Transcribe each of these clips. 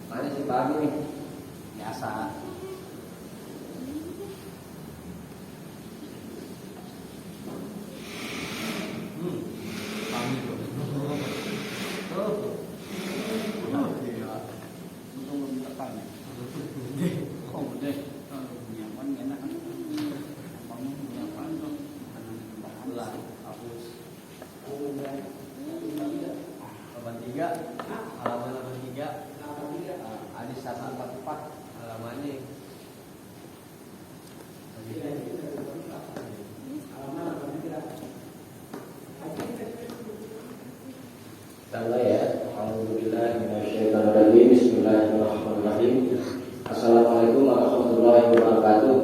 Mana si pagi nih? Biasa. Pagi tuh. Iya. Untung belum tekan ya. Kok udah nyaman enak kan? Kamu nyaman dong. Ulah, hapus. Halaman 3. Halaman 3. Hadis 144 halamannya. Tanda ya. Alhamdulillah minasyaitonirrajim. Bismillahirrahmanirrahim. Assalamualaikum warahmatullahi wabarakatuh.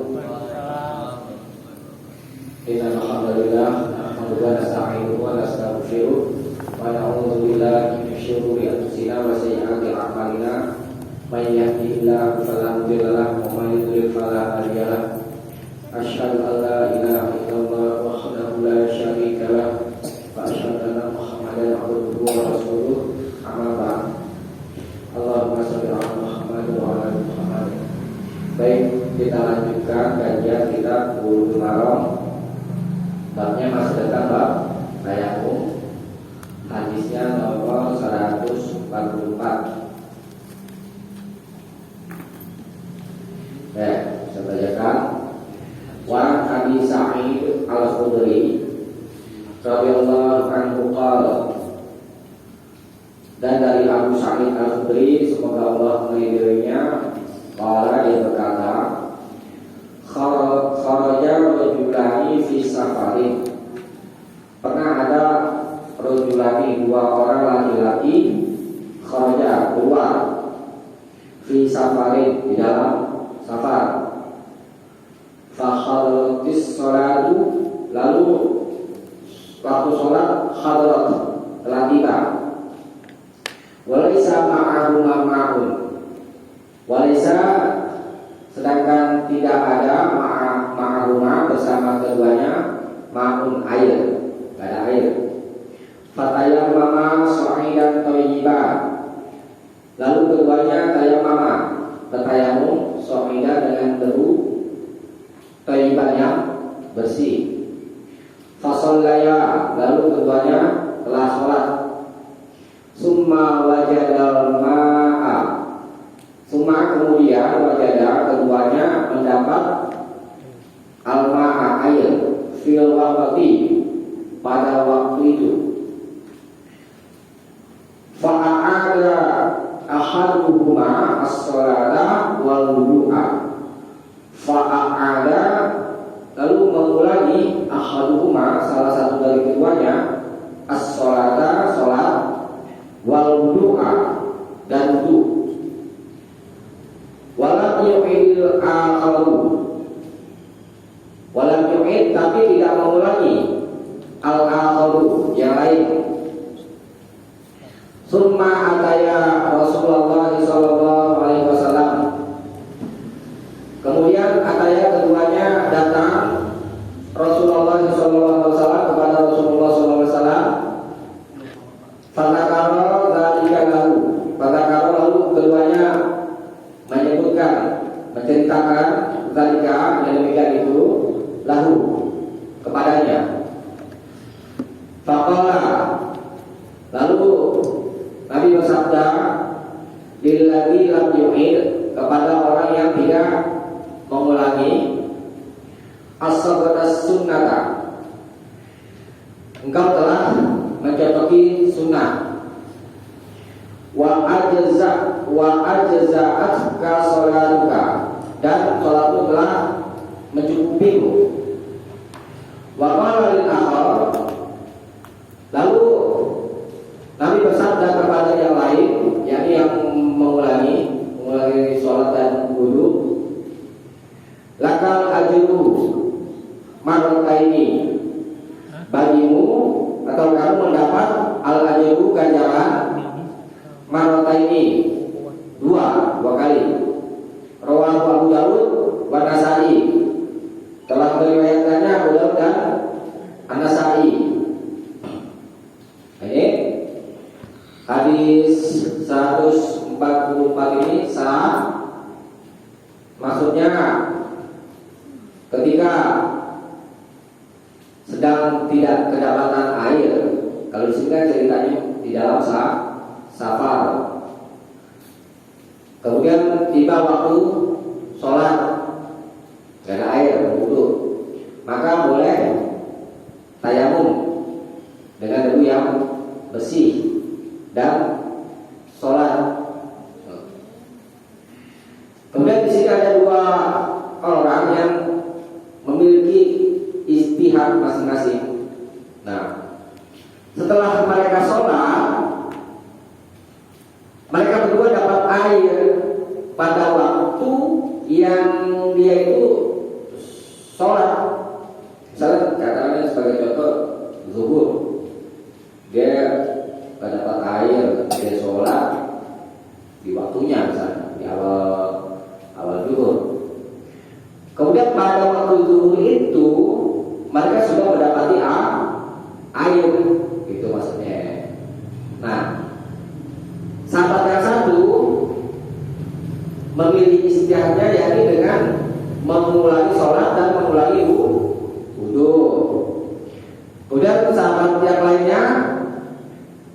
Innal hamdalillah nahmaduhu wa nasta'inuhu wa nastaghfiruh wa na'udzu billahi min syururi anfusina wa sayyiati a'malina. May yahdihillahu fala mudilla lahu wa may yudlil fala hadiya lahu. Asyhadu an la ilaha illallah wahdahu la syarika lahu wa asyhadu anna Muhammadan abduhu wa rasuluh. Amma ba'd. Allahumma shalli ala Muhammad wa ala ali Muhammad. Baik, kita lanjutkan kajian kitab Bulughul Maram. Babnya masih tentang bab tayamum. Hadisnya nomor 144. Saya bacakan. Wa Abi Sa'id Al-Khudri radhiyallahu anhu qala. Dan dari Abu Sa'id Al-Khudri, semoga Allah meridhoinya, qala, dia berkata, kharaja rajulani fi safarin. Pernah ada rajulani, dua orang laki-laki, kharaja, keluar, fi safarin, di dalam safar. Fakhalatis sholatu, lalu waktu sholat hadarat, telah tiba. Walaysa ma'ahu ma'un, walaysa, sedangkan tidak ada ma'ahuma, bersama keduanya, ma'un, air, tidak ada air. Fatayammama sha'idan thayyiban, lalu keduanya tayammama, bertayamum, sha'idan, dengan debu thayyiban, yang bersih. Fasallaya, lalu keduanya telah sholat. Summa wajadal ma'a, summa kemudian wajada, keduanya mendapat al-ma'a, air, fil waqti, pada waktu itu. Fa'a'ada ahaduhuma as-sholata wal wudu'a. Fa'a'ada, lalu mengulangi, ahaduhuma, salah satu dari keduanya, as-sholata, sholat, wal wudu'a, dan wudu. Walam yu'idil al-qalu, walam yu'id, tapi tidak mengulangi, al-qalu, yang lain. Summa ataya Rasulullah sallallahu alaihi wasallam, kemudian ataya, keduanya datang Rasulullah sallallahu alaihi wasallam kepada Rasulullah sallallahu alaihi wasallam. Fatakaro dzalika lahu, fatakaro, lalu keduanya menyebutkan, menceritakan dzalika, yang demikian itu, lahu, kepadanya. Faqala, lalu Nabi bersabda, lilladzi lam yu'id, kepada orang yang tidak mengulangi, as-sabata sunnata, engkau telah mencocoki sunnah. Wa ajza'atka sholatuka, dan sholatmu telah mencukupimu. Wa qala lil akhar, lalu Nabi bersabda kepada yang lain, yakni yang mengulangi sholat dan wudu, lakal ajru marrataini, bagimu atau kamu mendapat al-ajru, ganjaran, marrataini, dua kali. Rawahu Abu Dawud wa Nasa'i, telah meriwayatkannya Abu Dawud dan An-Nasa'i. Hadis 144 ini sah. Maksudnya ketika sedang tidak kedapatan air. Kalau di sini kan ceritanya di dalam safar. Kemudian tiba waktu sholat, gak ada air, berwudu, maka boleh tayamum dengan debu yang bersih dan sholat. Kemudian di sini ada dua orang yang memiliki ijtihad masing-masing. Nah, setelah mereka sholat, mereka berdua dapat air pada waktu yang dia itu sholat. Misalnya katakanlah sebagai contoh zuhur, dia dapat air, dia sholat di waktunya, misalnya di awal zuhur. Kemudian pada waktu zuhur itu mereka sudah mendapati air, itu maksudnya. Nah, sahabat yang satu memilih istihadnya yakni dengan mengulangi sholat dan mengulangi wudu. Kemudian sahabat yang lainnya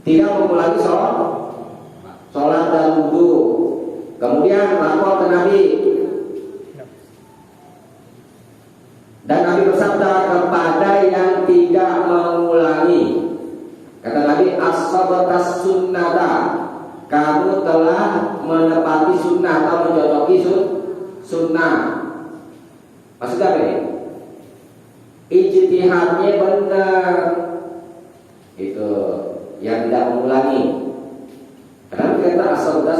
tidak mengulangi sholat dan wudu. Kemudian lapor ke Nabi, dan Nabi bersabda kepada yang tidak mengulangi, kata Nabi, as-sabata sunnata, kamu telah menepati sunnah atau mencocoki sunnah. Maksudnya apa ini? Ijtihadnya benar, itu yang tidak mengulangi. Karena kita as-sabata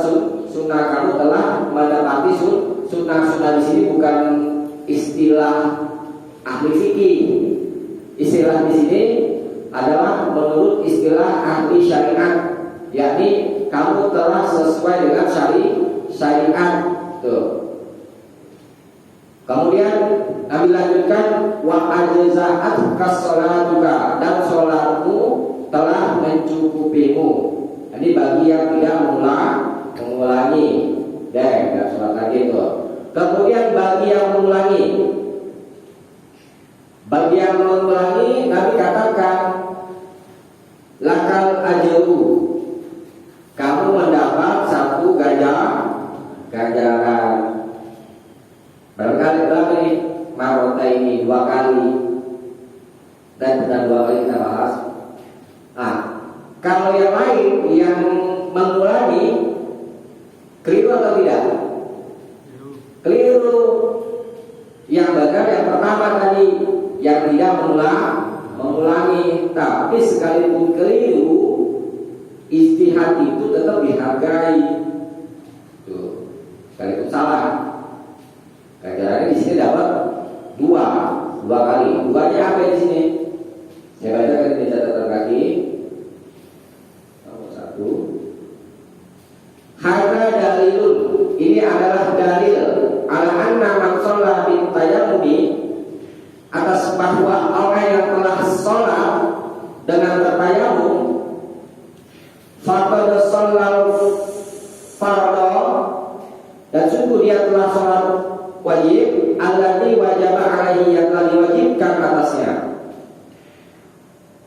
sunnah, kamu telah menepati sunnah. Sunnah di sini bukan istilah ahli fikih. Istilah di sini adalah menurut istilah ahli syariat, yakni kamu telah sesuai dengan syariat. Tuh. Kemudian Nabi lanjutkan, wa ajza'at kas-sholatuka, dan sholatmu telah mencukupimu. Ini bagi yang tidak mengulangi, dan sholat lagi itu. Kemudian bagi yang mengulangi, Nabi katakan, lakal ajru, kamu mendapat satu ganjaran. Berapa ini? Marota ini 2 kali, dan bukan 2 kali kita bahas. Nah, kalau yang lain yang mengulangi, keliru atau tidak? Keliru. Yang benar yang pertama tadi, yang tidak mengulangi. Tapi sekalipun keliru, ijtihad itu tetap dihargai. Tuh, sekalipun salah, ganjarannya di sini dapat 2 kali. 2-nya apa di sini? Saya bacakan di catatan kaki. Nomor 1. Hadza dalilun, ini adalah dalil ala anna man shalla bin tayammumi, atas bahwa orang yang telah sholat dengan bertayamum, faqad shallal fardhu, dan sungguh dia telah sholat wajib, alladzi wajaba alaihi, yang telah diwajibkan atasnya,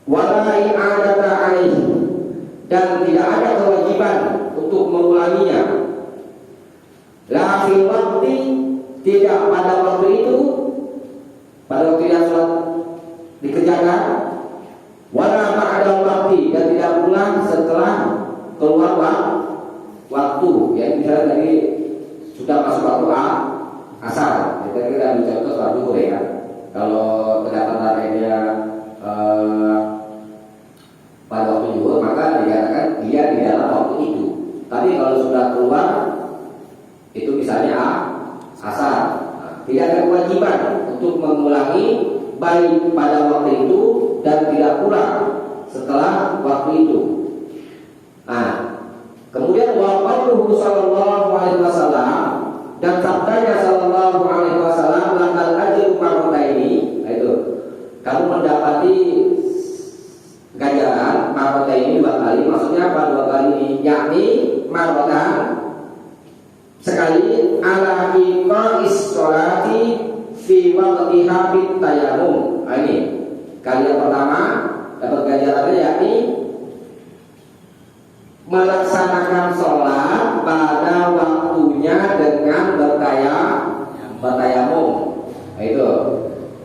wala i'adata alaihi, dan tidak ada kewajiban untuk mengulanginya. La fi waqti, tidak pada waktu itu, pada waktu yang sholat dikerjakan, wala ba'da waqti, dan tidak pula setelah keluar waktu. Ya, misalnya tadi sudah masuk waktu asar, kita ambil contoh sholat zuhur ya. Kalau kedapatan airnya pada waktu zuhur, maka dikatakan dia di dalam waktu itu. Tapi kalau sudah keluar, itu misalnya asar, tidak ada kewajiban untuk mengulangi baik pada waktu itu dan tidak pula setelah waktu itu. Nah, kemudian wa qauluhu sallallahu alaihi wasallam, dan sabdanya sallallahu alaihi wasallam, lakal ajru marrataini, itu kamu mendapati ganjaran marota ini 2 kali. Maksudnya apa 2 kali ini? Yakni marotan sekali ala iqa'is sholati fi waqtiha bit tayammum. Nah, ini kali yang pertama dapat ganjarannya yakni melaksanakan sholat pada waktunya dengan bertayamum. Nah, itu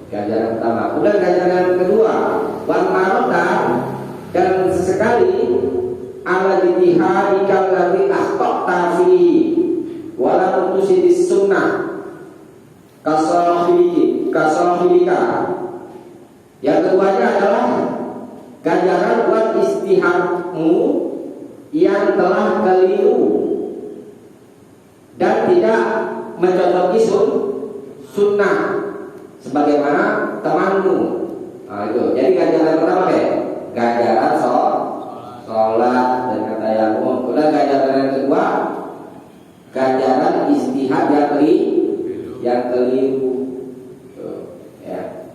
ganjaran pertama. Kemudian ganjaran kedua, wan marotan, dan sesekali ala jitihadika alladzi akhta'ta fihi wala tusidis sunnah kasahilika. Yang keduanya adalah ganjaran buat istihadmu yang telah keliru dan tidak mencocoki sunnah sebagaimana temanmu. Nah, itu. Jadi ganjaran pertama ganjaran sholat dengan tayamum. Kemudian ganjaran yang kedua ganjaran istihad yang keliru. Ya.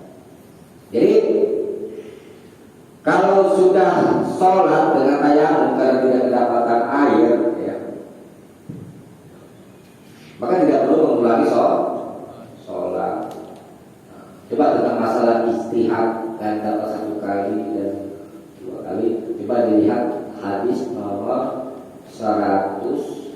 Jadi kalau sudah sholat dengan tayamum karena tidak mendapatkan air, ya, maka tidak perlu mengulangi sholat. Coba tentang masalah istihad dan dapat 1 kali dan 2 kali. Coba dilihat hadis nomor 1413.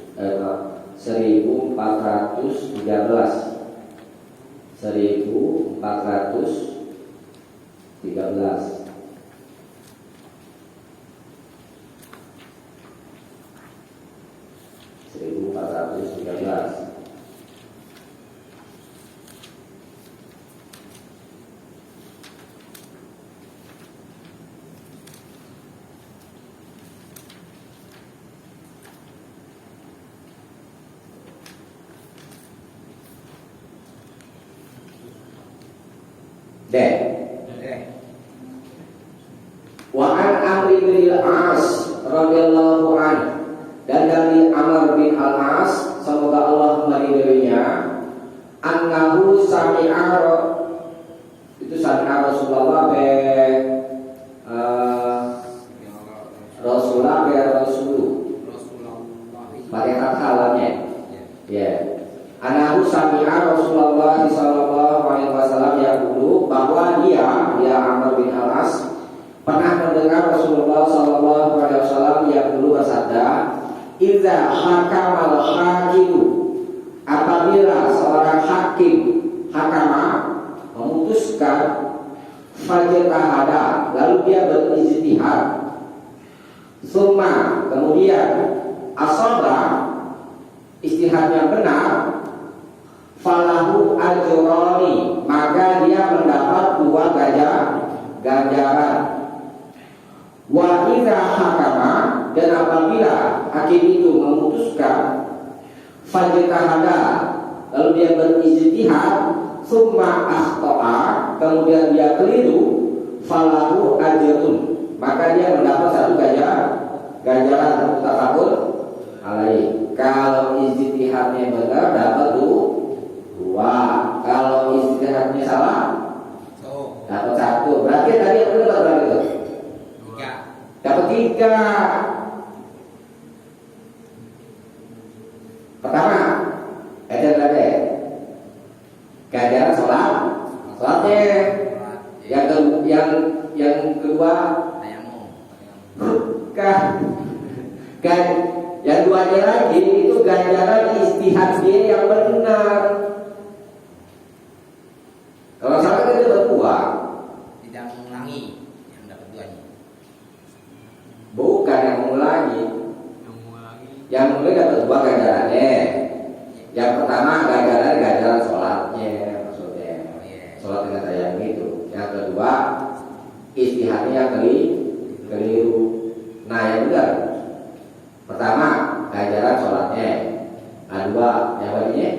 Wa an Amr bin al-As radhiyallahu anhu, dan dari Amr bin al-As semoga Allah meridhoinya, annahu sami'a Rasulullah pakai kata alamnya. Ya. Anahu sami'a Rasulullah sallallahu alaihi wasallam yaqulu, bahwa dia Amr bin al-As pernah mendengar Rasulullah sallallahu alaihi wasallam yaqulu bersabda, "Idza hakamal hakimu," apabila seorang hakim memutuskan, fajtahada, lalu dia berijtihad, summa, kemudian asaba, istihadnya benar, falahu ajrani, maka dia mendapat 2 ganjaran. Wa idza hakama, dan apabila hakim itu memutuskan, fajtahada, lalu dia berijtihad, summa akhta'a, kemudian dia keliru, falahu ajrun, maka dia mendapat 1 ganjaran. Muttafaqun alaih. Kalau ijtihadnya benar dapat 2. Kalau ijtihadnya salah dapat 1. Berarti tadi apa dapat berapa itu? 3. Dapat 3. Pertama, ada ganjaran sholatnya. Yang kedua kan yang 2-nya lagi itu ganjaran istihad dia yang benar. Kalau salah kan itu berdua, tidak mengulangi yang dapat 2-nya. bukan yang mengulangi. Yang mengulangi dapat 2 ganjarannya. Yang pertama ganjaran sholatnya, maksudnya sholat dengan tayamum itu. Yang kedua istihadnya yang keliru. Nah, yang benar pertama ganjaran sholatnya, nah 2 yang lainnya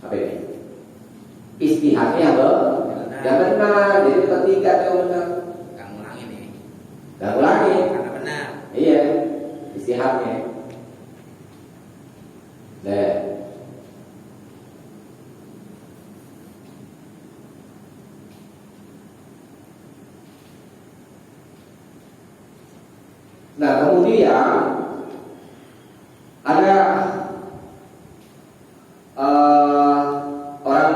apa ini? Istihadnya yang benar. Jadi ketiga yang benar. Gak ngulangi nih. Gak ulangi. Karena benar. Iya, istihadnya. Nah, Nah kemudian ada orang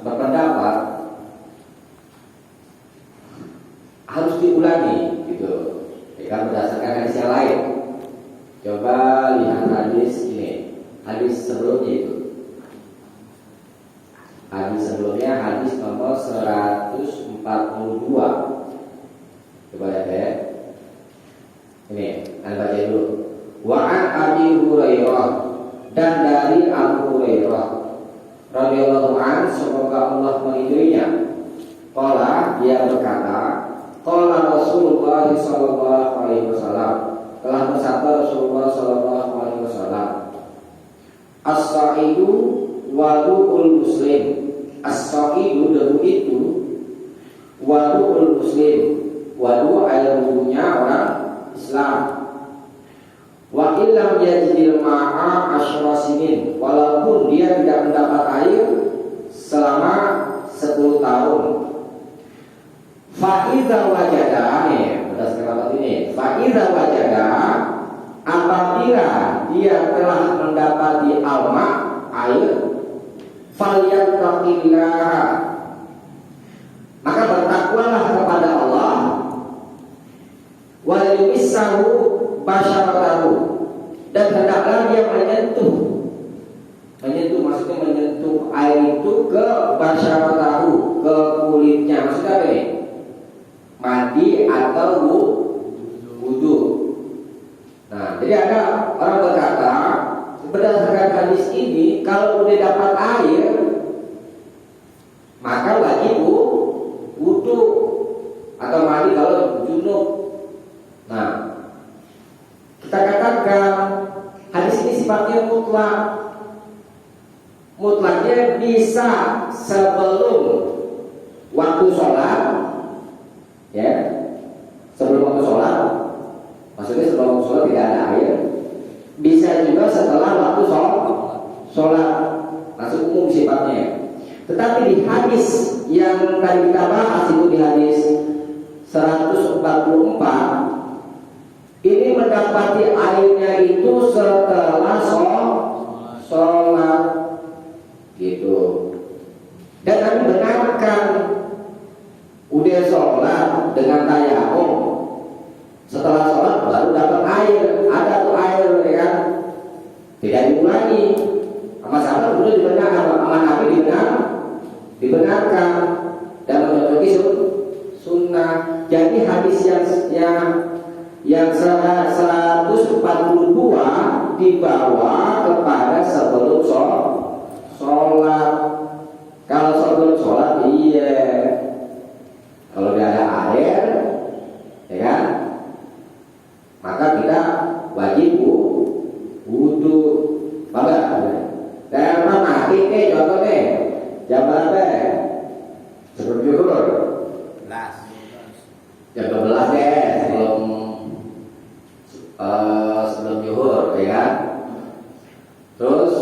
berpendapat harus diulangi gitu, ya, berdasarkan hadis yang lain. Coba lihat hadis ini, hadis sebelumnya itu. Hadis sebelumnya hadis nomor 142. Coba lihat ya. Ini, Anda baca dulu. Wa an Abi Hurairah, dan dari Abu Hurairah radhiyallahu an, semoga Allah meridhoinya. Qala, dia berkata, qala Rasulullah sallallahu alaihi wasallam, telah bersabda Rasulullah sallallahu alaihi wasallam, as-sa'idu wadu'ul muslim. As-sa'idu, debu itu, wadu'ul muslim. Wadu air wudunya orang Islam. Wa illam yajidil ma'a asyra sinin, walaupun dia tidak mendapat air selama 10 tahun. Fa idza wajada, berdasarkan ini, fa idza wajada, apabila dia telah mendapati alma, air, falyattaqillah, maka bertakwalah kepada Allah, wa yumissahu basyaratahu, dan hendaklah dia menyentuh maksudnya menyentuh air itu ke basyaratahu, ke kulitnya. Maksudnya apa ini? Mandi atau wudu. Nah, jadi ada orang berkata berdasarkan hadis ini, kalau udah dapat air maka wajib wudu atau mandi kalau junub. Nah, kita katakan hadis ini sifatnya mutlak. Mutlaknya bisa sebelum waktu sholat, ya, sebelum waktu sholat, maksudnya sebelum waktu sholat tidak ada air. Bisa juga setelah waktu sholat, masuk umum sifatnya. Tetapi di hadis yang tadi kita bahas itu, di hadis 144, ini mendapati airnya itu setelah sholat gitu. Dan kami benarkan udah sholat dengan tayamum, setelah sholat baru dapat air, ada tuh air, ya kan? Tidak diulangi. Sama sahabat udah dibenarkan, sama Nabi dibenarkan dan mencocoki sunnah. Jadi hadis yang 142 dibawa kepada sebelum sholat. Kalau sebelum sholat, iya. Kalau tidak ada air, ya kan, maka kita wajib wudu. Bapak, dan mati nih contohnya jam berapa? Sebelum zuhur. Jam 12 deh, sebelum zuhur, ya kan? Terus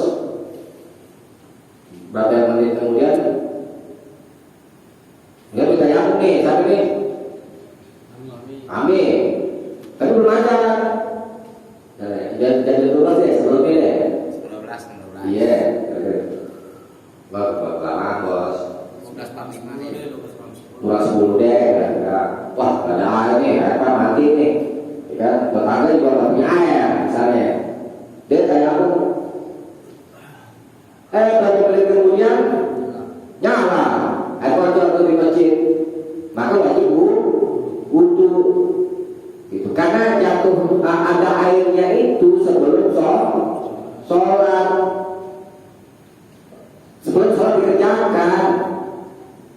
berapa menit kemudian nggak bisa nyambung nih, tapi nih amin, tapi belum ada. Dan 12 deh, sebelumnya deh. 12. Iya, lama bos. 11.45 nih. Kurang 10 deh, kira-kira. Wah, gak ada air nih, apa mati nih, ya kan? Tetangga juga gak punya air, misalnya. Dia kayak aku, berapa menit kemudian nyala, air kotor di masjid, maka wajib wudu, gitu. Karena jatuh ada airnya itu sebelum sholat. Sebelum sholat dikerjakan.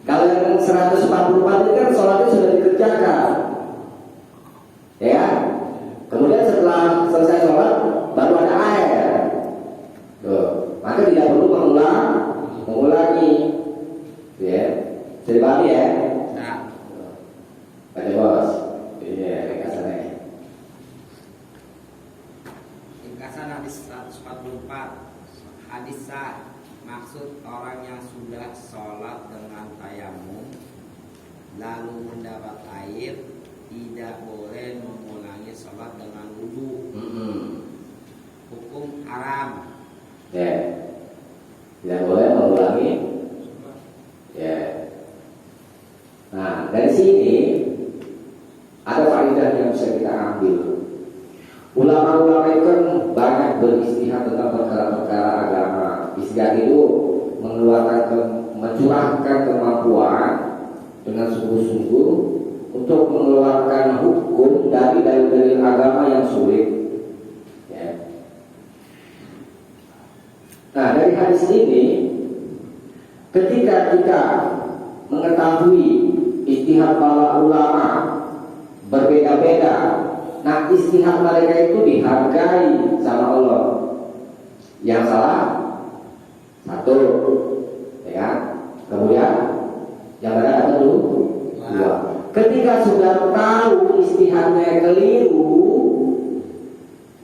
Kalau yang 144 ini kan sholatnya sudah dikerjakan, ya. Kemudian setelah selesai sholat baru ada air. Tuh. Maka tidak perlu mengulangi, ya. Jadi paham ya? Nah, Baca bos. Iya, ringkasannya. ringkasan hadis 144. Hadis sah, maksud orang yang sudah sholat dengan tayamum lalu mendapat air tidak boleh mengulangi sholat dengan bisa kita ambil. Ulama-ulama itu kan banyak beristihad tentang perkara-perkara agama. Istihad itu mencurahkan kemampuan dengan sungguh-sungguh untuk mengeluarkan hukum dari dalil-dalil agama yang sulit. Ya. Nah, dari hadis ini, ketika kita mengetahui istihad para ulama berbeda-beda, nah istihad mereka itu dihargai sama Allah. Yang salah satu, ya. Kemudian yang benar satu, dua. Ketika sudah tahu istihadnya keliru,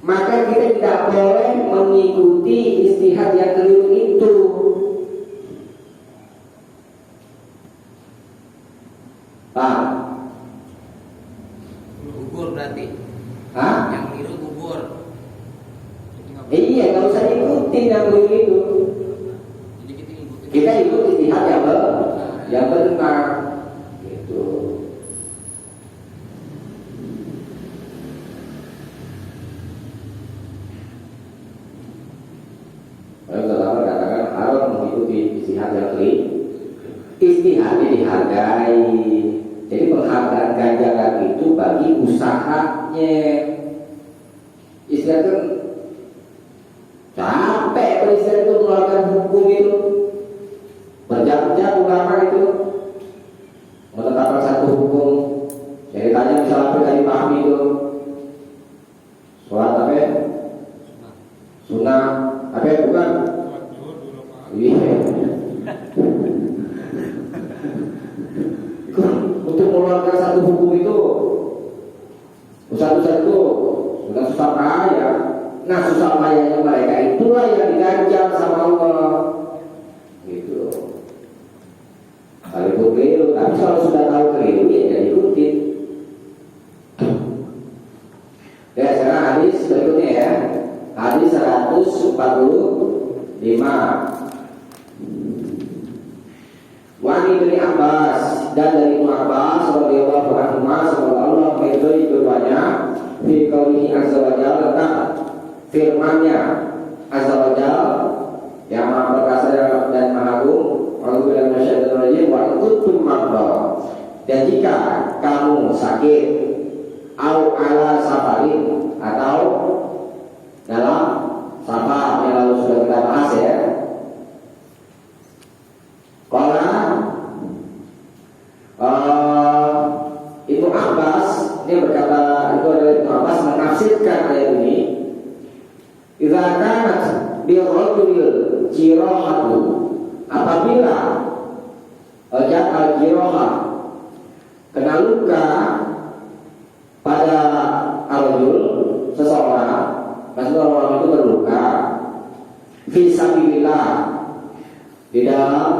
maka kita tidak boleh mengikuti istihad yang keliru itu. Paham? Gugur berarti. Hah? Yang keliru gugur. Iya, nggak usah ikutin yang keliru itu. Jadi kita ikutin. Kita ikut istihad yang benar. Gitu. Ulama katakan harus mengikuti istihad yang keliru. Istihadnya dihargai. Jadi penghargaan ganjaran itu bagi usahanya. Istihad kan capek beristihad itu mengeluarkan hukum itu. Berjam-jam ulama itu menetapkan satu hukum. Jadi tanya misalnya apa yang dipahami itu. Sholat apa? Sunnah apa ya, bukan? Iya. Untuk mengeluarkan satu hukum itu Ustaz itu bukan susah payah. Nah susah payahnya mereka itulah yang diganjar sama Allah. Gitu. Kalau keliru, tapi kalau sudah tahu keliru ya jadi ikutin. Ya sekarang hadis berikutnya ya. Hadis 145. Wa Ibnu Abbas, dan dari Ibnu Abbas radhiyallahu anhu, semoga Allah meridhai keduanya, fi qaulihi azza wa jalla, tentang firman-Nya azza wa jalla yang maha perkasa dan maha agung, a'udzu minasyaitonir rajim, wa kuntum marda, dan jika kamu sakit, au ala safarin, atau dalam safar yang lalu sudah kita bahas ya. Ibnu Abbas ini berkata, itu adalah Ibnu Abbas menafsirkan ayat ini, idza kanat birrajul jirahatu, apabila al-jirahah kena luka pada al-rajul seseorang, maksudnya orang itu berluka fi sabilillah, di dalam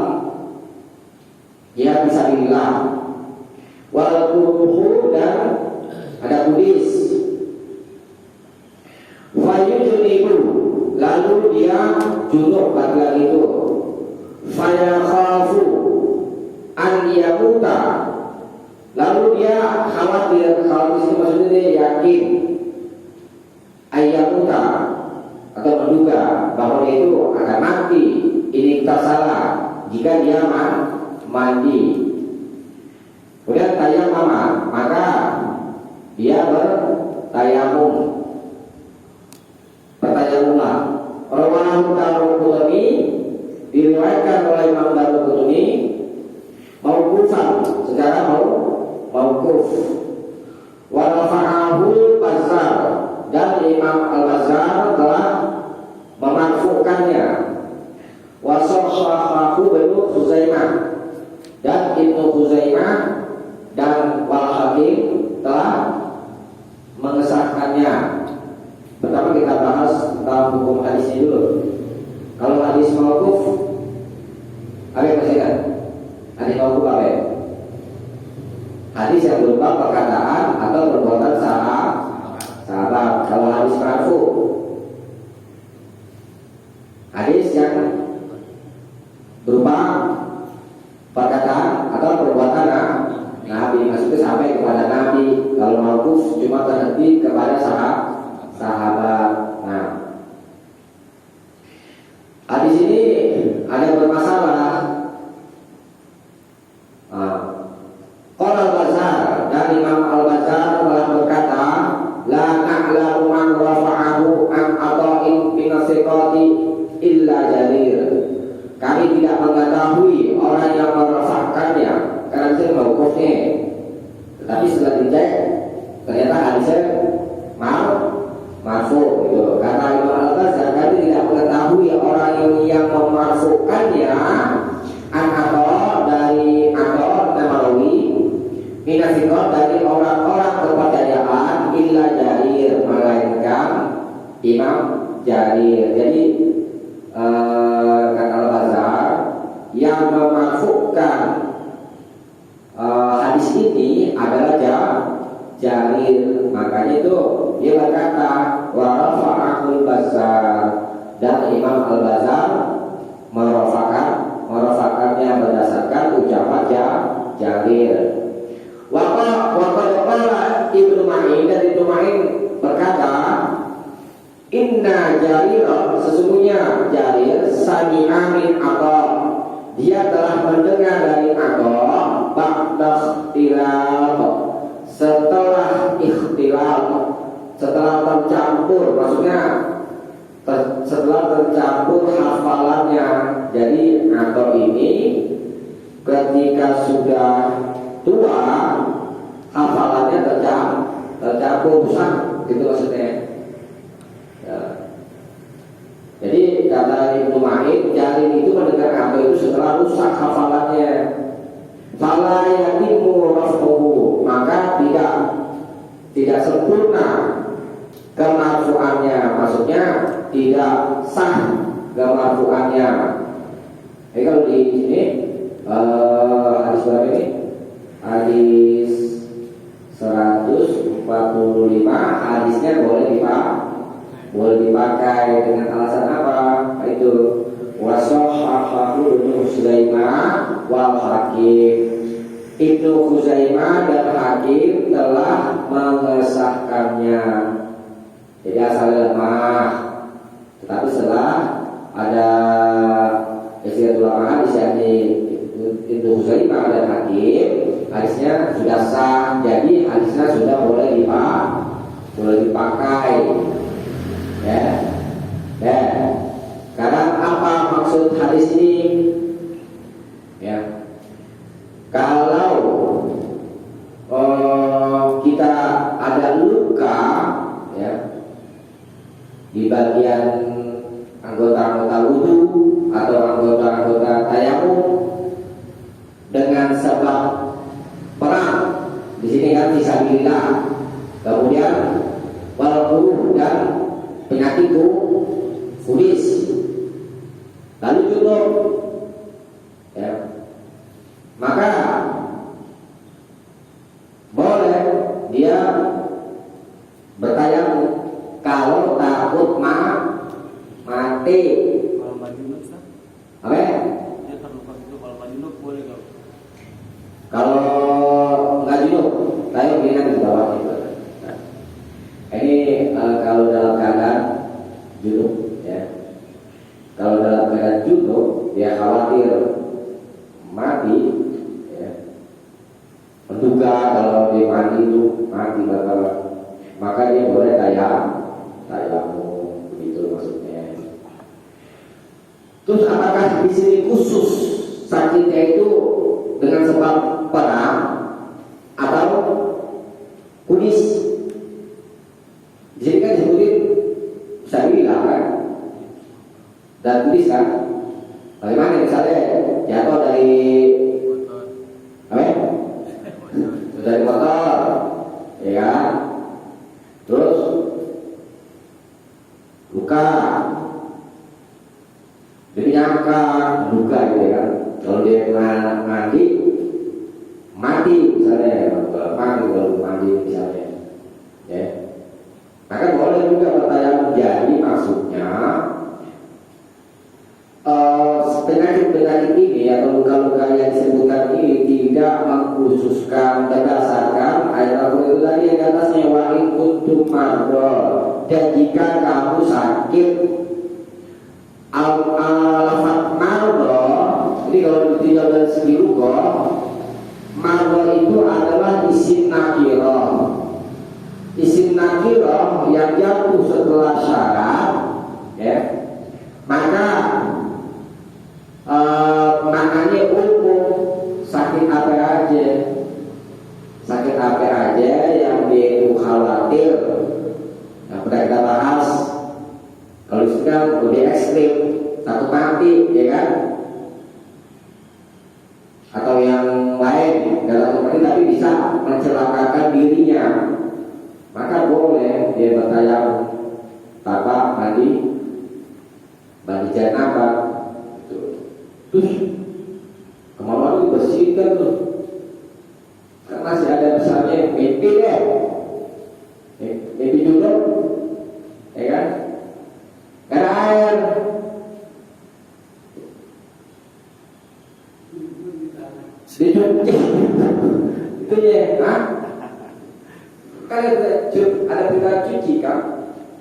jihad fisabilillah, wal kuruhu, dan ada kudis, fayujunibu, lalu dia junub laki-laki itu, fayakhafu an yamuta, lalu dia khawatir, khawatir itu maksudnya dia yakin ayamuta, atau menduga bahwa dia itu akan mati, ini kita salah jika dia mandi. Kemudian tayamum, maka dia bertayamum, bertayamumlah. Rawahu Daruqutni, diriwayatkan oleh Imam Daruqutni mauqufan, secara mauquf. Wa rafa'ahu Bazzar, dan Imam Al-Bazzar telah memarfu'kannya. Wa sahhahahu Ibnu Khuzaimah, dan Ibnu Khuzaimah dan Wal-Hakim telah mengesahkannya. Pertama kita bahas tentang hukum hadisnya dulu. Kalau hadis mauquf, ada Aus cuma terhenti kepada sahabat. Nah, di sini ada bermasalah. Qala Al-Bazzar, dan Imam Al-Bazzar telah berkata, la na'lamu man rafa'ahu an ata'in min as-siqati illa Jarir. Kami tidak mengetahui orang yang merafa'kannya karena itu mauqufnya. Tetapi setelah dicek ternyata hadisnya marfu gitu. Kata Imam Al-Bazzar, kami tidak mengetahui orang yang memarfukannya an atau dari atau Nawawi minasikot dari orang-orang kepercayaan illa Jarir, melainkan Imam Jarir. Jadi kata Al-Bazzar yang memarfukan hadis ini adalah Jarir. Makanya itu dia berkata wa rafa'ahul Bazzar, dan Imam Al-Bazzar merafakannya berdasarkan ucapan Jarir. Waqala Ibnu Ma'in, dan Ibnu Ma'in berkata, inna Jarir, sesungguhnya Jarir sami'a min Atha, dia telah mendengar dari Atha ba'da ikhtilaf, setelah ikhtilaf, setelah tercampur, maksudnya setelah tercampur hafalannya. Jadi Atha ini ketika sudah tua hafalannya tercampur rusak, gitu maksudnya. Ya. Jadi kata Ibnu Ma'in, Jarir itu mendengar Atha itu setelah rusak hafalannya. Fala yatimu rafuhu, maka tidak sempurna kemarfuannya, maksudnya tidak sah kemarfuannya. Jadi kalau di sini hadis berapa ini? Hadis 145, hadisnya boleh dipakai dengan alasan apa? Itu wasahhahu Ibnu Khuzaimah wal Hakim. Ibnu Khuzaimah dan Hakim telah mengesahkannya. Jadi asalnya lemah, tetapi setelah ada istirahat ulama di sini Ibnu Khuzaimah dan Hakim, hadisnya sudah sah. Jadi hadisnya sudah boleh dipakai. Ya. Karena apa maksud hadis ini? Ya. Kalau kita ada luka, ya, di bagian anggota-anggota wudu atau anggota-anggota tayamum dengan sebab perang, di sini kan fisabilillah, kemudian walaupun dan penyakit kudis, lalu junub, ya, maka boleh dia bertayamum kalau takut mati. Kalau nggak junub, Ustaz? Apa ya? Dia terluka itu, kalau nggak junub boleh kalau. Kalau nggak junub, tayamum ini kan di bawah itu. Nah, ini kalau dalam keadaan junub, ya. Kalau dalam keadaan junub, dia khawatir mati, ya. Menduga kalau dia mati itu mati bakal, maka dia boleh tayamum, begitu maksudnya. Terus apakah di sini khusus sakitnya itu dengan sebab perang atau kudis? Di sini kan disebutin sabila kan, dan kudis kan. Bagaimana misalnya jatuh dari apa ya? Dari motor, ya kan? Terus luka, jadi nyangka luka gitu ya kan? Kalau dia mandi mati misalnya, mandi misalnya, ya. Maka boleh juga pertanyaan. Jadi maksudnya penyakit ini atau luka-luka yang disebutkan ini tidak mengkhususkan berdasarkan ayat itu tadi yang atasnya wa in kuntum mardo, dan jika kamu sakit lafaz mardo, ini kalau ditinjau dari segi lugah, mardo itu adalah isim nakirah. Isim nakirah yang jatuh setelah syarat, ya, maka maknanya umum, sakit apa aja, sakit apa aja yang dia itu khawatir. Nah, pernah kita bahas kalau sedang lebih ekstrim, takut mati, ya kan? Atau yang lain dalam seperti tapi bisa mencelakakan dirinya, maka boleh dia bertayamum tanpa mandi janabah. Terus kemauan itu bersihkan tuh, kan masih ada misalnya mimpi deh, mimpi juga, ya kan? Karena air, dicuci, itu ya, kan ada berita cuci kan?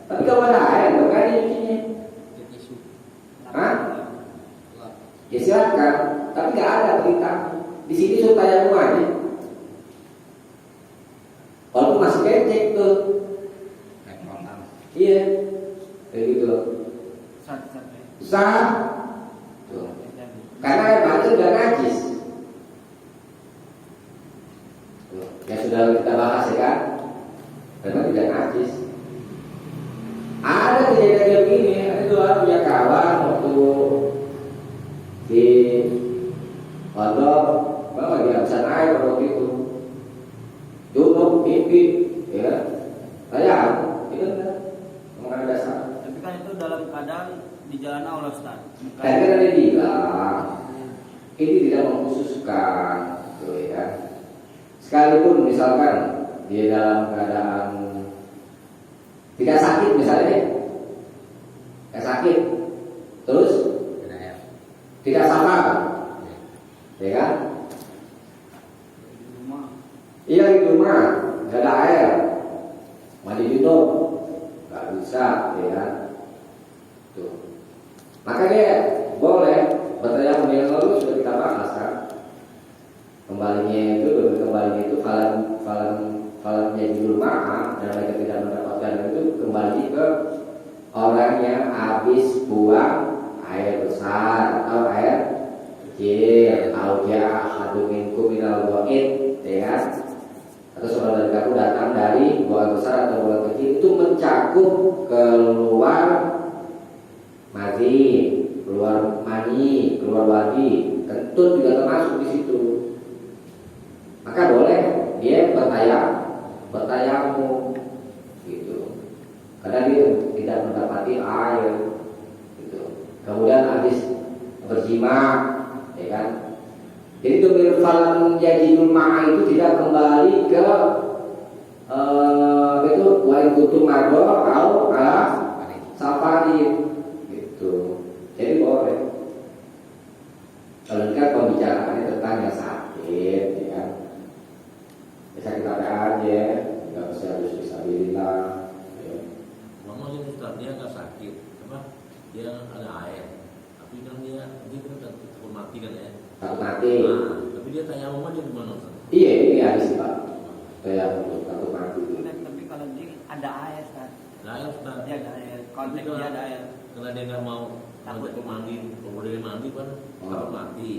Tapi kalau ada air, tuh kan dicucinya, ya silakan. Tapi nggak ada berita di sini supaya aja. Walaupun masih kecek tuh, iya, kayak gitu loh. Sah, tuh. Karena air mata sudah najis. Tuh. Ya sudah kita bahas ya kan, karena tidak najis. Ada kejadian begini, ada dua punya kawan waktu di pondok, bawa dia pesan air waktu itu, duduk mimpi, ya, saya, itu kan mengenai dasar. Tapi kan itu dalam keadaan di jalan Allah, Ustaz. Tadi kan ada bilang, ini tidak mengkhususkan, tuh ya. Sekalipun misalkan dia dalam keadaan tidak sakit misalnya, tidak sakit, terus tidak sabar, ya kan? Iya di rumah, nggak ada air, mandi junub, nggak bisa, ya kan? Tuh. Maka dia boleh bertanya yang lalu sudah kita bahas kan? Kembalinya itu falan jadi rumah dan mereka tidak mendapatkan itu kembali ke orang yang habis buang air besar atau air kecil, atau dia satu minggu minal goit, ya kan? Atau saudara dari kamu datang dari buang besar atau buang kecil itu mencakup keluar mati, keluar mani, keluar wadi, kentut juga termasuk di situ. Maka boleh dia bertayamum gitu, karena dia tidak mendapati air gitu. Kemudian habis berjima, ya kan? Jadi domir falan jadi rumah itu tidak kembali ke itu wali kutu mado atau safari gitu. Jadi boleh. Kalau kan pembicaraannya tentang yang sakit, ya kan? Sakit apa aja, nggak harus fisabilillah. Ngomongin Ustaz, dia nggak sakit, apa? Dia ada air, tapi kan dia kan takut mati kan ya? Takut mati. Nah, tapi dia tanya mama dia gimana Ustaz? Iya, ini hadis Pak. Saya untuk takut mati. Tapi kalau dia ada air kan? Ada air Ustaz. Dia ada air. Konteks dia ada air. Karena dia nggak mau takut mandi, kalau dia mandi kan takut mati.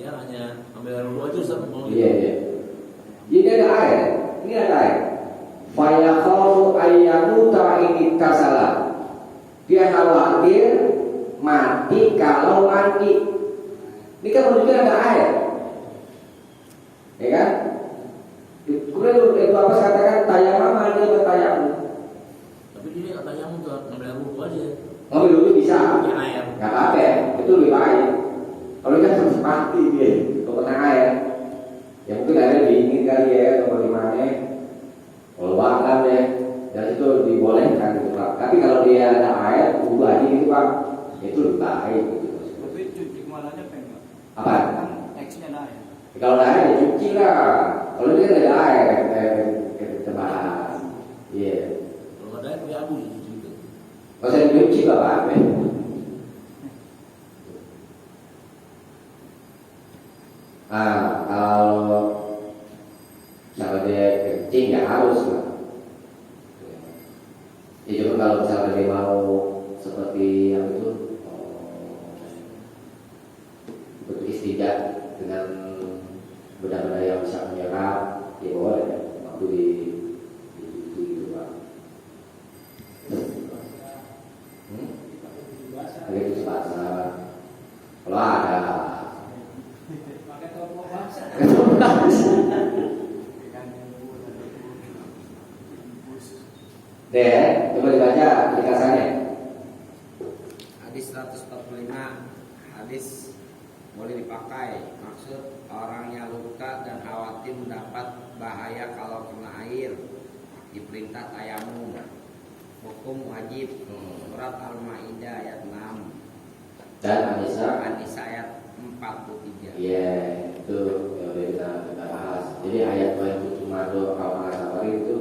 Dia hanya ambil air dulu aja Ustaz mau. Iya. Jadi ada air, ini ada air. Fayaqau ayyamuta ini kasala. Dia khawatir mati kalau mandi. Ini kan menunjukkan ada air, ya kan? Kemudian Ibu Abbas katakan tayamam dia bertayamum. Tapi dia nggak tanya Ustaz, ambil air dulu aja. Ngambil dulu bisa, Ya air. nggak apa-apa, itu lebih baik. Kalau kan harus mati dia, kalau kena air. Ya mungkin airnya dingin kali ya atau bagaimana. Kalau bahkan ya, dan itu dibolehkan gitu Pak. Tapi kalau dia ada air, wudhu aja gitu Pak, itu lebih baik gitu. Tapi cuci malahnya pengen. Apa? X-nya ada air. Kalau ada air ya cuci lah. Kalau dia nggak ada air, kita bahas. Iya. Kalau ada yang abu gitu. Kalau saya dicuci apa? Kalau misalnya dia kencing ya harus lah. Ya cuma kalau misalnya dia mau seperti yang itu beristijat dengan benda-benda yang bisa menyerap, ya boleh ya. Waktu di itu Pak. Ada itu sebasa. Kalau ada. Deh, coba dibaca dikasihnya. Hadis 145. Hadis boleh dipakai. Maksud orangnya luka dan khawatir mendapat bahaya kalau kena air. Diperintah tayamum. Hukum wajib. Surat Al-Maidah ayat 6 Dan Anissa. ayat 43. Iya, itu yang udah kita bahas. Jadi ayat 27 Mado Kawan Safari itu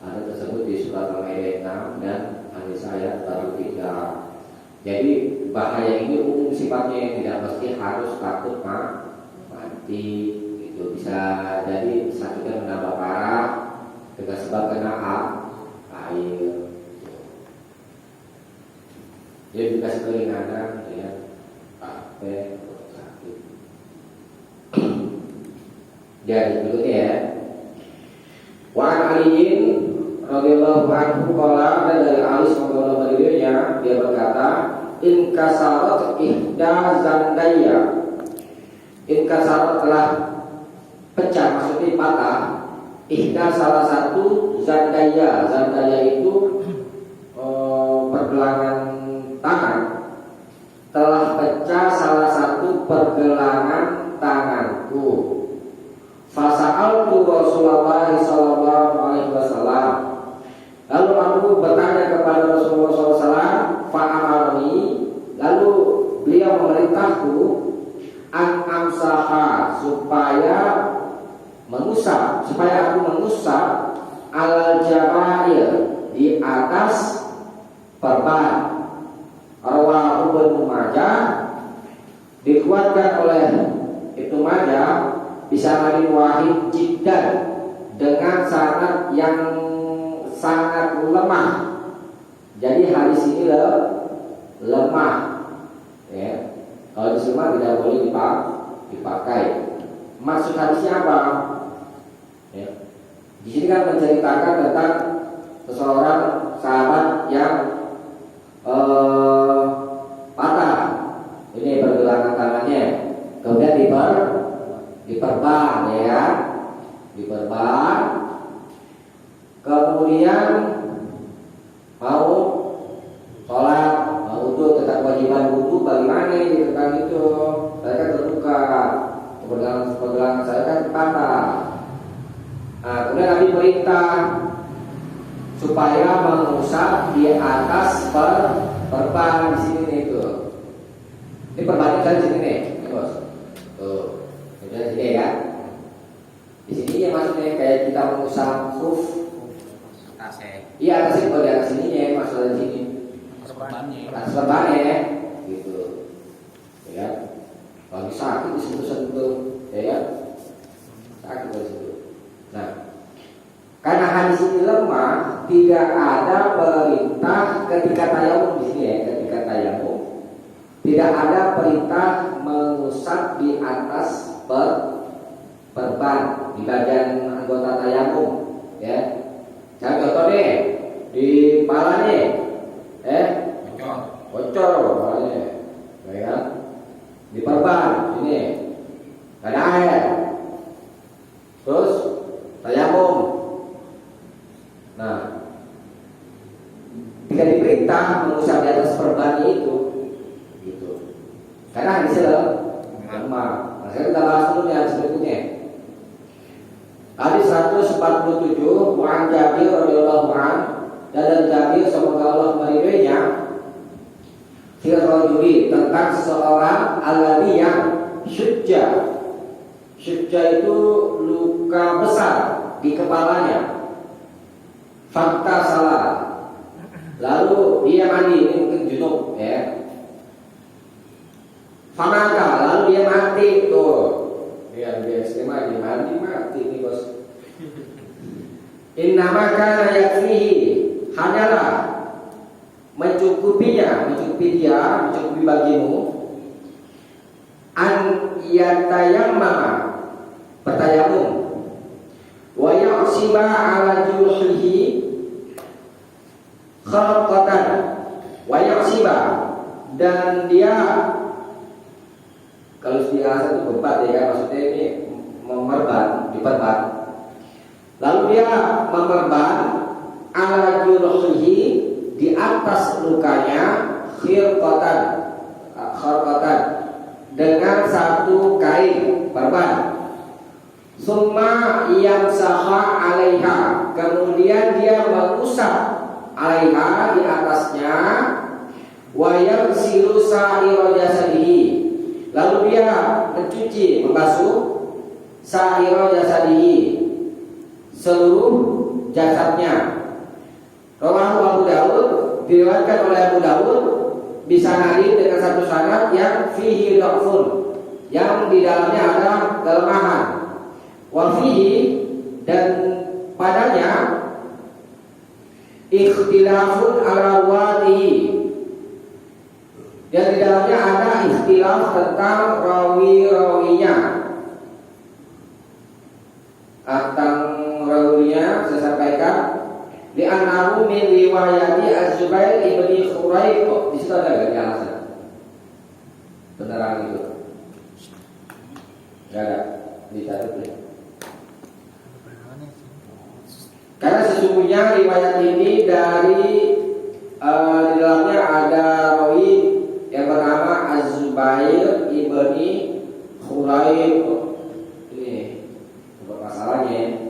ada tersebut di surat Al-Maidah 6 dan Anissa ayat 43. Jadi bahaya ini umum sifatnya, tidak mesti harus takut mati. Itu bisa jadi sakitnya menambah parah dengan sebab kena air. Dia dikasih keringanan, ya, capek, sakit. Jadi berikutnya ya. Wan Aliin radhiyallahu anhu qala, dan dari Ali radhiyallahu anhu dia berkata, in kasarat ihda zandaya. In kasarat telah pecah, maksudnya patah. Ihda salah satu zandaya. Zandaya itu pergelangan tangan. Telah pecah salah satu pergelangan tanganku. Fasa'altu Rasulullah sallallahu alaihi wasallam. Lalu aku bertanya kepada Rasulullah SAW. Fa'amarni, lalu beliau memerintahku an amsaha, supaya aku mengusap al jabair, di atas perban. Rawahu Ibnu Majah, dikuatkan oleh Ibnu Majah bisa mari wahid jiddan, dengan sanad yang sangat lemah. Jadi hadis ini lemah. Ya. Kalau disemua tidak boleh dipakai. Maksud hadisnya apa? Ya. Di sini kan menceritakan tentang seseorang sahabat yang patah. Ini pergelangan tangannya. Kemudian diperban, ya, diperban. Kemudian mau sholat, mau wudhu, tetap kewajiban wudhu bagaimana gitu kan itu. Saya kan terluka, pergelangan saya kan patah. Nah, kemudian Nabi perintah supaya mengusap di atas perban di sini nih itu. Ini perbannya kan di sini nih, bos. Tuh, kemudian sini ya. Di sini ya maksudnya kayak kita mengusap khuf. Iya, atasnya kalau di atas sininya, maksudnya di sini. Atas perbannya, gitu. Ya, kalau sakit di situ, ya, sakit di situ. Nah, karena hadis ini lemah, tidak ada perintah ketika tayamum di sini ya, ketika tayamum tidak ada perintah mengusap di atas perban di bagian anggota tayamum, ya. Saya contoh deh di palanya, bocor palanya, ya kan? Di perban ini ada air, terus tayamum. Nah, tidak diperintah mengusap di atas perban itu, gitu. Karena hadisnya lemah. Nah, saya kita bahas dulu yang berikutnya. Hadis 147, Mu'an Jabir radhiyallahu anhu, dan Jabir semoga Allah meridhoinya, firrojuli, tentang seseorang alladhi yang syujja. Syujja itu luka luka besar di kepalanya. Fakta salah. Lalu dia mandi, ini mungkin junub ya. Famata, lalu dia mati tuh. Ya dia skema dia mati nih bos. Innama kana yakfihi, hanyalah mencukupi bagimu an yatayammama, bertayamum, wa ya'siba ala jurhihi kharqatan, wa ya'siba, dan dia kalau istilah itu bebat ya, maksudnya ini memerban, diperban. Lalu dia memerban ala jurhihi, di atas lukanya khirqatan, dengan satu kain perban. Summa yamsaha 'alaiha, kemudian dia mengusap 'alaiha, di atasnya, wa yaghsilu sa'ira jasadihi, lalu dia mencuci, membasuh sa'ira jasadihi, seluruh jasadnya. Rawahu Abu Dawud, diriwayatkan oleh Abu Dawud bisa hadis dengan satu sanad yang fihi dhafun, yang di dalamnya ada kelemahan. Wa fihi, dan padanya ikhtilafun ala rawatihi, dan di dalamnya ada ikhtilaf tentang rawi-rawinya. Tentang rawinya saya sampaikan, di anahu min riwayati Az-Zubair ibni Khuraiq. Di situ ada enggak alasan? Beneran itu? Enggak ada. Dicatat ya. Karena sesungguhnya riwayat ini dari di dalamnya ada rawi yang bernama Az-Zubair ibni Khuraiq. Ini apa masalahnya?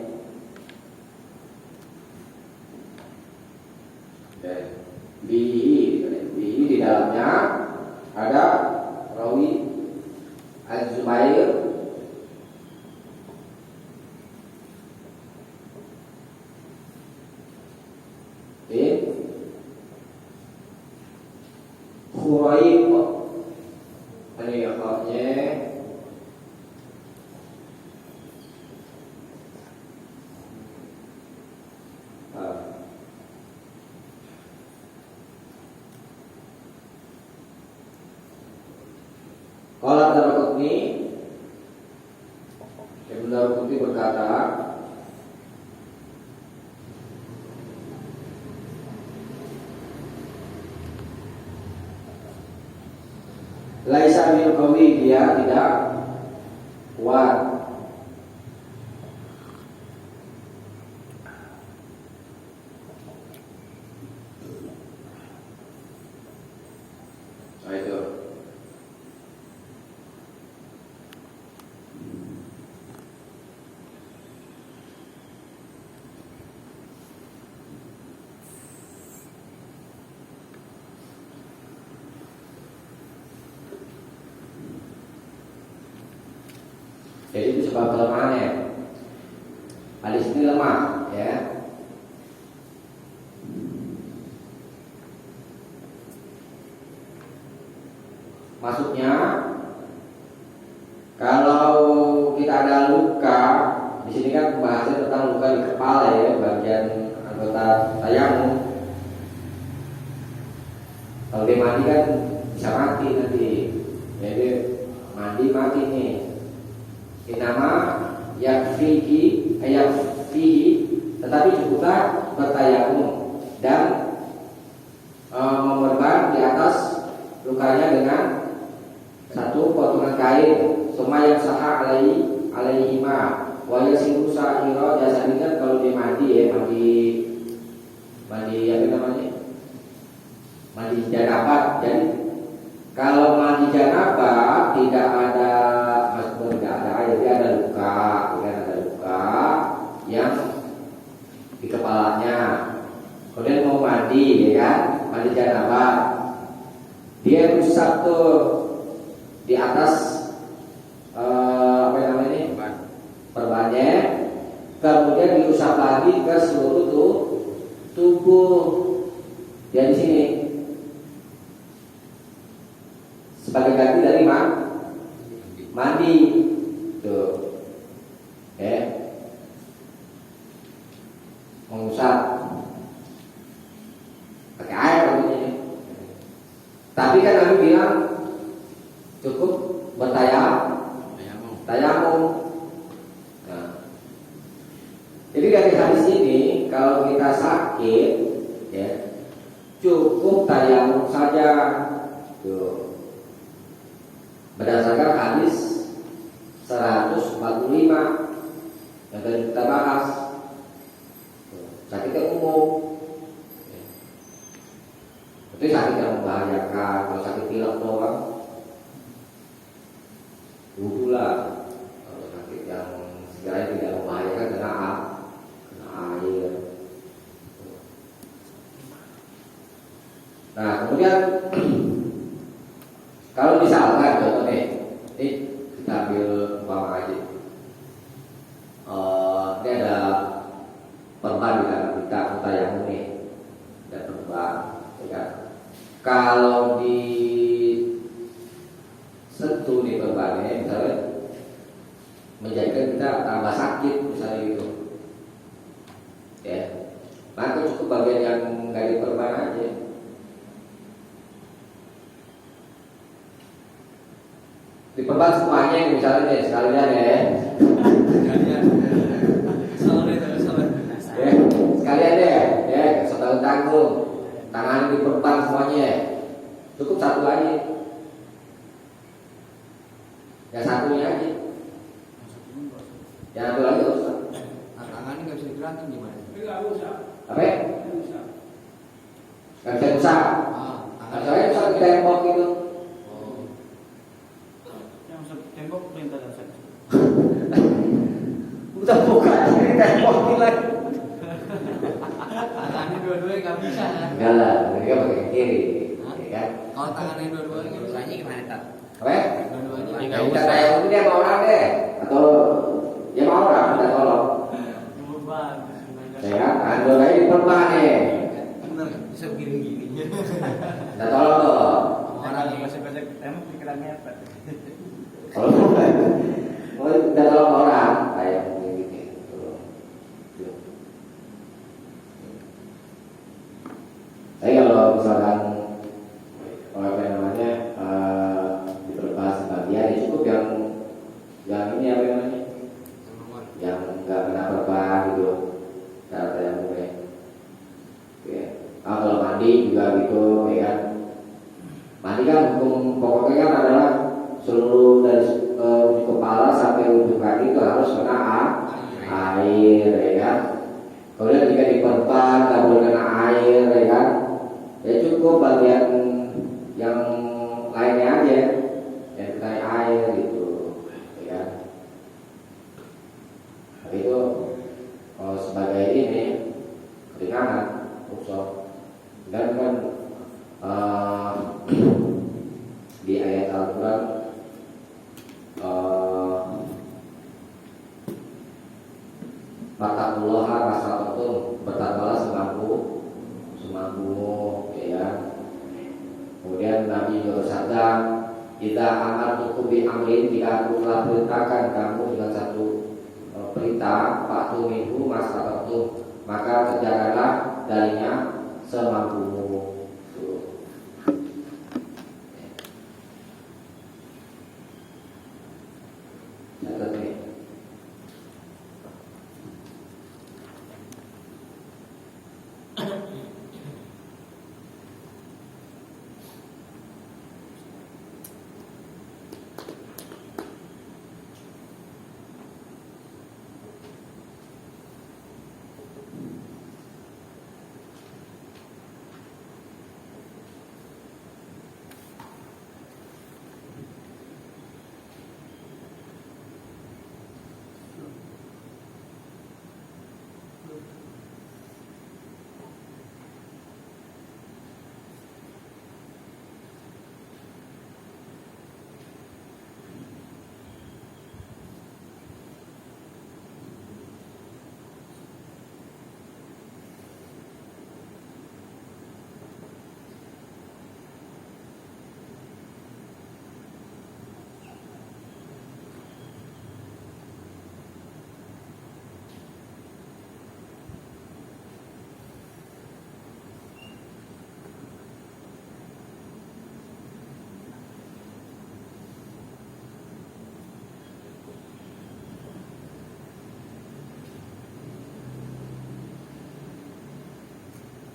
Bihi di dalamnya ada rawi Az-Zubair Khuraiq. Ini akhirnya Qala Daraqutni, Ibnu Daraqutni berkata, laisa min qawi, dia tidak kuat. Itu jadi itu sebab kelemahannya. Hadis ini lemah, ya. Maksudnya, kalau kita ada luka, di sini kan pembahasan tentang luka di kepala ya, bagian anggota tayamum. Kalau dia mandi kan bisa mati nanti, jadi mati nih. Inama yakfihi, tetapi cukuplah bertayamum dan memerban di atas lukanya dengan satu potongan kain. Suma yang sahah alaihima wa yasiru sa'ira jasadinya. Kalau dia mandi ya, mandi apa namanya, mandi janabah. Jadi kalau mandi janabah tidak ada jadi ada luka, yang di kepalanya. Kemudian mau mandi, ya kan, mandi janabah, dia usap tuh di atas apa namanya, perbannya, diusap lagi ke seluruh tubuh. Ya di sini sebagai ganti dari mandi. Tuh. Mengusap pakai air tentunya. Tapi kan Nabi bilang cukup tayamum. Nah, jadi dari hadis ini kalau kita sakit, ya cukup tayamum saja. Tuh. Berdasarkan hadis 145 yang tadi kita bahas. Sakitnya umum. Itu sakit yang membahayakan. Kalau sakit pilek doang, wudhu lah. Kalau sakit yang sekiranya tidak membahayakan kena air. Nah kemudian kalau misalkan contohnya, ini kita ambil umpama aja. Ini ada perban di dalam kita tayamum nih, dan perban, ya kan? Kalau di sentuh di perbannya, misalnya menjadikan kita tambah sakit, misalnya gitu, ya, maka cukup bagian yang nggak di perban aja. Di perban semuanya, misalnya nih, sekalian ya. Sekalian deh, ya, setahun tanggung, tangan diperban semuanya, cukup satu aja, ya satunya aja, yang satu lagi nggak usah. Tangannya nggak bisa digerakin gimana? Apa? Nggak bisa usah. Saya usah di tembok gitu. Yang tembok perintah dan saya. Udah buka di tembok lagi. Tangannya dua-duanya nggak bisa. Enggak lah, mereka pakai kiri, ya kan? Kalau tangannya dua-duanya Urusannya gimana tak? Apa? dua-duanya Ya kita tayang dia mau orang deh, atau ya mau orang kita tolong. Beban. Ya kan? Anda lagi di perban nih, bener bisa begini-gini. kita tolong tuh. Orang yang masih banyak tembok dikira ngepet. Kalau mau kita tolong orang, kayak begini. Tapi kalau misalkan apa namanya diperluas sebagian ya cukup yang ini apa namanya, yang nggak kena perban gitu, cara yang mulai. Ya. Kalau mandi juga gitu, ya kan. Mandi kan hukum pokoknya kan adalah seluruh dari ujung kepala sampai ujung kaki itu harus kena air, ya kan. Kemudian jika diperban nggak boleh kena air, ya kan. Ya cukup bagian yang lainnya aja yang kayak air gitu, ya. Nah, itu sebagai ini keringanan rukhsah. Dan kan di ayat Al-Quran Fattaqullaha mastata'tum, bertakwalah semampumu, ya. Kemudian Nabi juga bersabda, "Idza amartukum bi amrin," jika aku telah perintahkan kamu dengan satu perintah, fa'tu minhu mastata'tum, maka kerjakanlah darinya semampumu. Catat nih.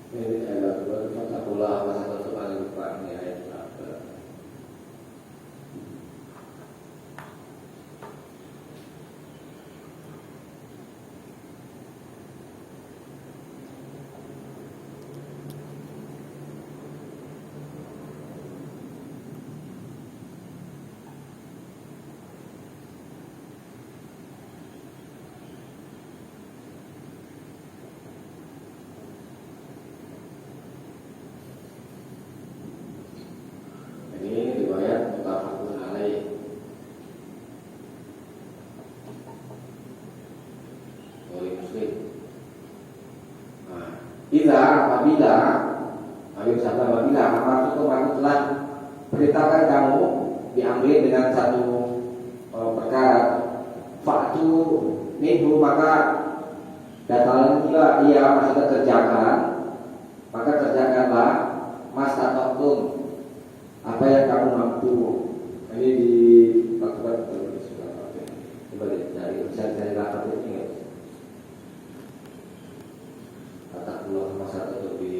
Ini ayat Fattakullah masalah lupa ini ayat berapa? Ini riwayat muttafaqun alaih. Oleh Muslim. Nah, apabila amartukum aku telah perintahkan kamu diambil dengan satu perkara, faktu minhu maka datanglah juga ia maksudnya kerjakan, maka kerjakanlah mastata'tum apa yang kamu mampu. Ini di maktab coba cari cari lapar ini. Kata keluar masa itu di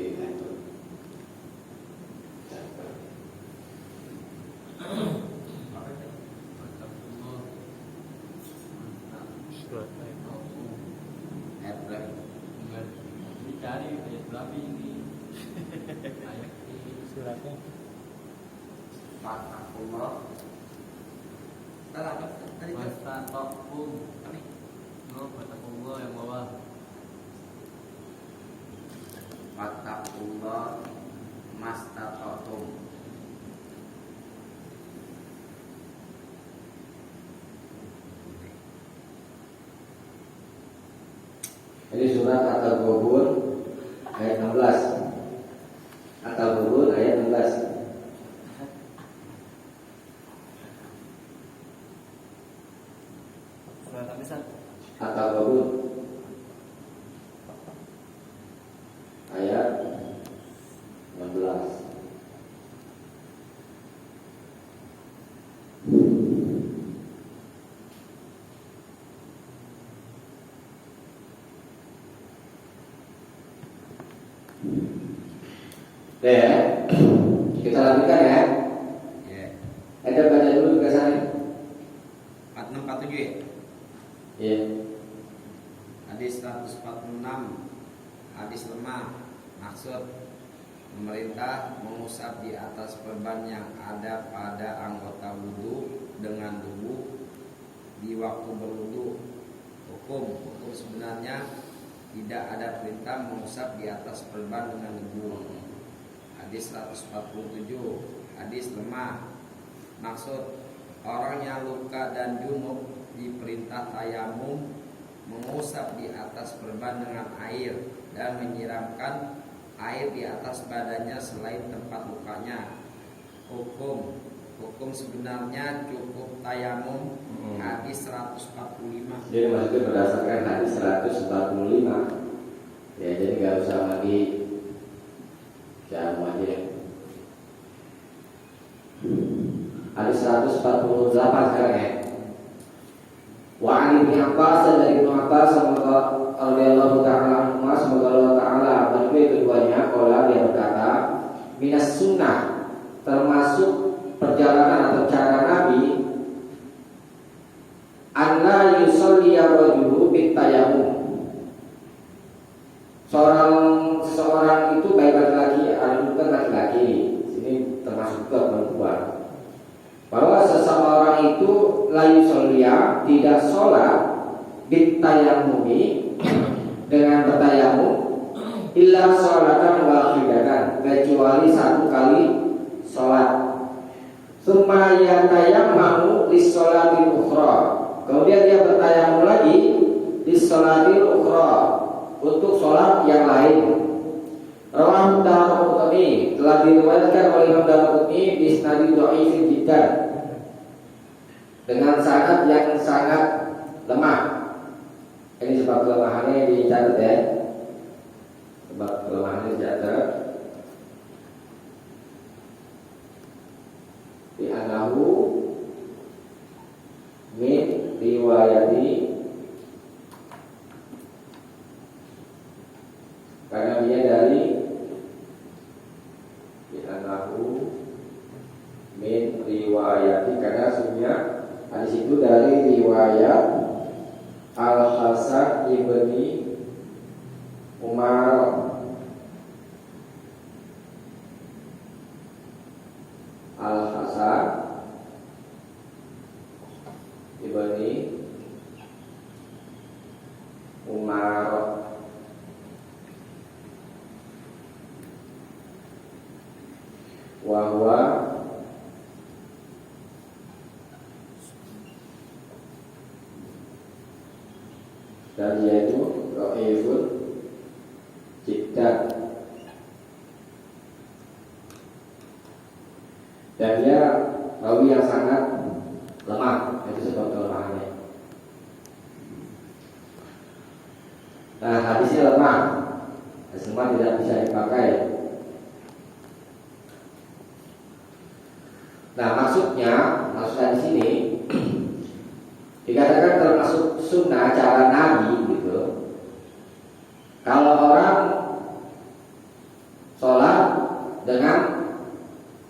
Ayat berapa? Dicari ayat berapa ini? Ayat Suratnya. Fattakullah. Apa tadi? Mastata'tum. Fattakullah yang bawah. Fattakullah mastata'tum. Ini surat At-Taghabun ayat 16. At-Taghabun ayat 16. Surat Al-Misal. At-Taghabun ayat 16. Ya, kita lanjutkan ya. Ya. Ada baca dulu tugasannya. 4647 ya. Iya. Hadis 146. Hadis lemah. Maksud pemerintah mengusap di atas perban yang ada pada anggota wudhu dengan debu di waktu berwudhu. Hukum sebenarnya tidak ada perintah mengusap di atas perban dengan debu. Hadis 147. Hadis lemah. Maksud orang yang luka dan junub diperintah tayamum mengusap di atas perban dengan air dan menyiramkan air di atas badannya selain tempat lukanya. Hukum sebenarnya cukup tayamum. Hadis 145. Jadi maksudnya berdasarkan hadis 145. Ya, jadi nggak usah lagi jamu aja. Hadis 148 sekarang ya. Wa an Ibnu Abbas dari Ibnu Abbas semoga radhiyallahu ta'ala anhu, semoga Allah taala berdua keduanya qala dia berkata, minas sunnah termasuk perjalanan atau cara Nabi anna yusolli ar-rajulu bit-tayammum. Seseorang itu baik laki-laki bukan laki-laki, sini termasuk ke perempuan, bahwa seseorang itu la yusolliya tidak sholat bit-tayammumi dengan bertayamum illa sholatan wahidatan, kecuali satu kali sholat. Summa yatayammamu lis-sholatil ukhra, kemudian dia bertayamum lagi lis-sholatil ukhra, untuk sholat yang lain. Rawahu Daraqutni, telah diriwayatkan oleh Imam Daraqutni bi isnad dhaifin jiddan, dengan sanad yang sangat lemah. Ini sebab kelemahannya dicatat ya. Sebab kelemahannya dicatat. Di anahu min riwayati, karena dia dari Al-Hasan ibni Umar wa huwa dan yaitu dhaifun jiddan, dan dia rawi yang sangat lemah, itu sebab kelemahannya. Nah, hadisnya lemah, semua tidak bisa dipakai. Nah, maksudnya di sini dikatakan termasuk sunnah cara Nabi gitu. Kalau orang sholat dengan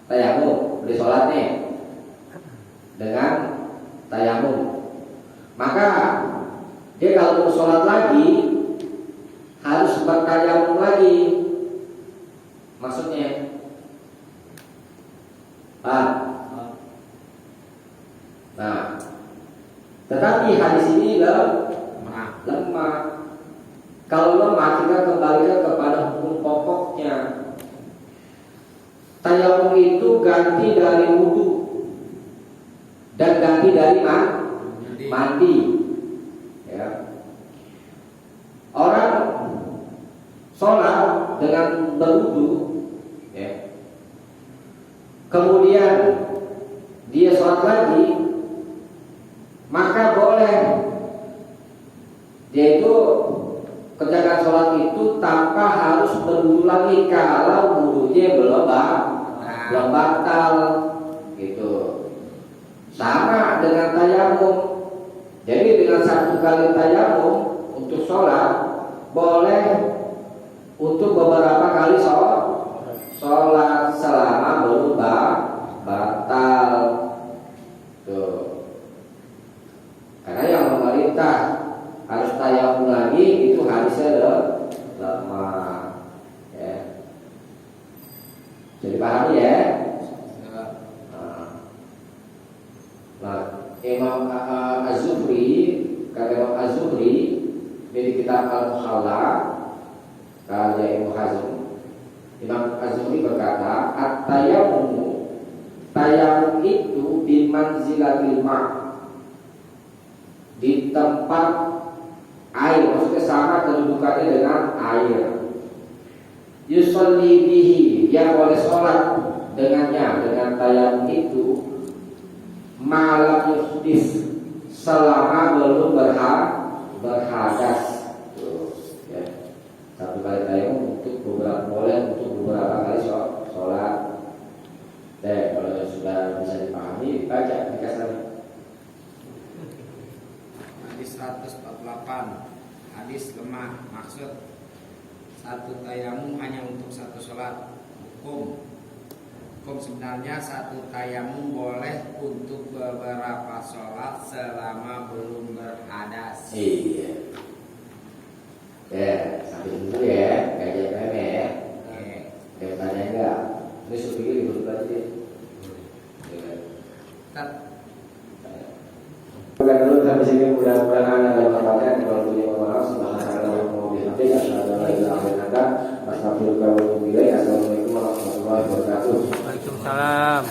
tayamum, beri sholatnya dengan tayamum, maka dia kalau mau sholat lagi harus bertayamum lagi. Maksudnya, nah, tetapi hadis ini lemah. Kalau lemah, kita kembalikan kepada hukum pokoknya. Tayamum itu ganti dari wudu dan ganti dari mandi. Ya. Orang sholat dengan berwudu, ya. Kemudian dia sholat lagi, maka boleh dia itu kerjakan sholat itu tanpa harus berwudu lagi kalau wudunya belum batal gitu. Sama dengan tayamum. Jadi dengan satu kali tayamum untuk sholat boleh untuk beberapa kali sholat selama belum batal. Tuh. Karena yang memerintah harus tayamum lagi itu hadisnya lemah. Ya. Jadi paham ya? Nah, Imam Az-Zuhri, kata Imam Az-Zuhri dari kitab Al-Muhalla karya Ibnu Hazm, Imam Az-Zuhri berkata, at-tayammum, tayamum itu bimanzilatil ma', di tempat air, maksudnya sama kedudukannya dengan air. Yusolli bihi, yang boleh sholat dengannya, dengan tayamum itu, malam yuhdis, selama belum berhadas. Tuh, ya. Satu kali tayamum untuk beberapa kali sholat. Kalau sudah bisa dipahami, dibaca, dikasih. Hadis 148. Hadis lemah. Maksud, satu tayamum hanya untuk satu sholat. Hukum sebenarnya satu tayamum boleh untuk beberapa sholat selama belum berhadas. Iya. Ya, sampai dulu ya, kayak ya. Kayak tanya enggak? Ini supaya diberi lagi. Bukan dulu sampai sini, mudah-mudahan ada manfaatnya. Kalau punya maaf, subhanallah wa bihamdihi, asyhadu an la ilaha illa anta, astaghfiruka wa atubu ilaik. Assalamualaikum warahmatullahi wabarakatuh. Waalaikumsalam.